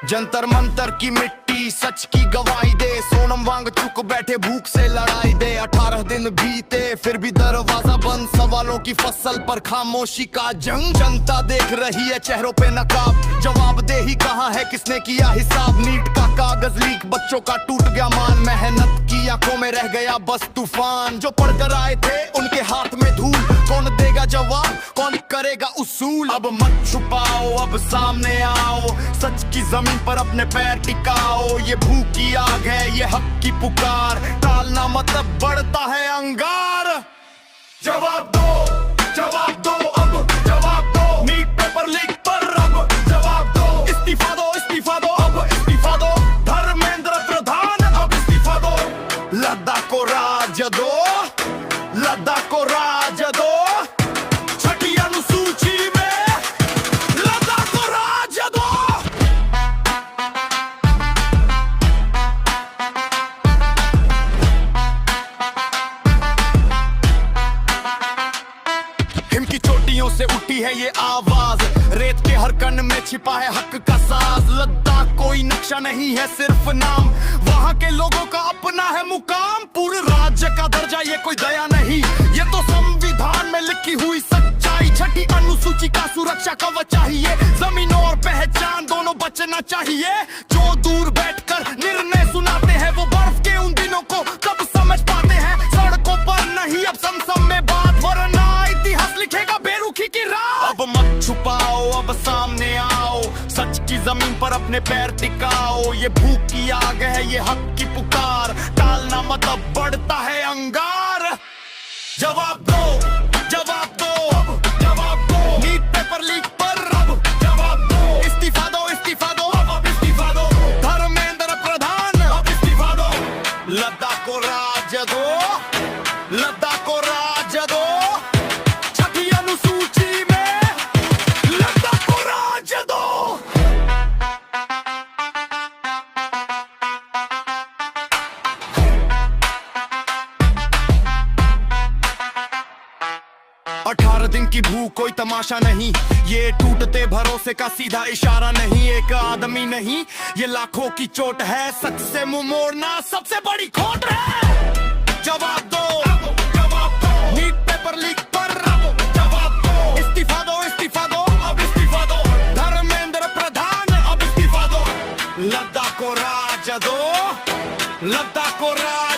जंतर मंतर की मिट्टी सच की गवाही दे, सोनम वांग चुक बैठे भूख से लड़ाई दे। 18 दिन बीते फिर भी दरवाजा बंद, सवालों की फसल पर खामोशी का जंग। जनता देख रही है चेहरों पे नकाब, जवाबदेही कहाँ है, किसने किया हिसाब। नीट का कागज लीक, बच्चों का टूट गया मान, मेहनत की आंखों में रह गया बस तूफान। जो पढ़कर आए थे उनके हाथ में धूल, कौन देगा जवाब, कौन करेगा उसूल। अब मत छुपाओ, अब सामने आओ, सच की जमीन पर अपने पैर टिकाओ। ये भूख की आग है, ये हक की पुकार, टालना मतलब बढ़ता है अंगार। जवाब दो अब जवाब दो, नीट पेपर लीक पर अब जवाब दो। इस्तीफा दो अब इस्तीफा दो, धर्मेंद्र प्रधान अब इस्तीफा दो। लद्दाख को राज दो, लद्दाख को राज दो, छठी अनुसूची में लद्दाख को राज दो। हिम की चोटियों से उठी है ये आवाज, रेत के हर कण में छिपा है हक का साज। लद्दाख कोई नक्शा नहीं है सिर्फ नाम, वहाँ के लोगों का अपना है मुकाम। पूरे राज्य का दर्जा ये कोई दया नहीं, ये तो संविधान में लिखी हुई सच्चाई। छठी अनुसूची का सुरक्षा कवच चाहिए, जमीन और पहचान दोनों बचना चाहिए। जो दूर बैठकर निर्णय सुनाते हैं वो बर्फ के उन दिनों को कब समझ पाते हैं। सड़कों पर नहीं अब समसम में बात, वरना इतिहास लिखेगा बेरुखी की राह। अब मत छुपाओ, अब सामने आओ, सच की जमीन पर अपने पैर टिकाओ। ये भूख की आग है, ये हक की पुकार, टालना मतलब बढ़ता है अंगार। जवाब दो अब जवाब दो, नीट पेपर लीक पर अब जवाब दो। इस्तीफा दो अब इस्तीफा दो, धर्मेंद्र प्रधान अब इस्तीफा दो। लद्दाख को राज दो, लद्दाख को राज दो, छठी अनुसूची में लद्दाख को राज दो। 18 दिन की भूख कोई तमाशा नहीं, ये टूटते भरोसे का सीधा इशारा नहीं। एक आदमी नहीं ये लाखों की चोट है, सच से मुंह मोड़ना सबसे बड़ी खोट है। जवाब दो, नीट पेपर लीक पर जवाब दो। इस्तीफा दो अब इस्तीफा दो, धर्मेंद्र प्रधान अब इस्तीफा दो। लद्दाख को राज दो, लद्दाख को राज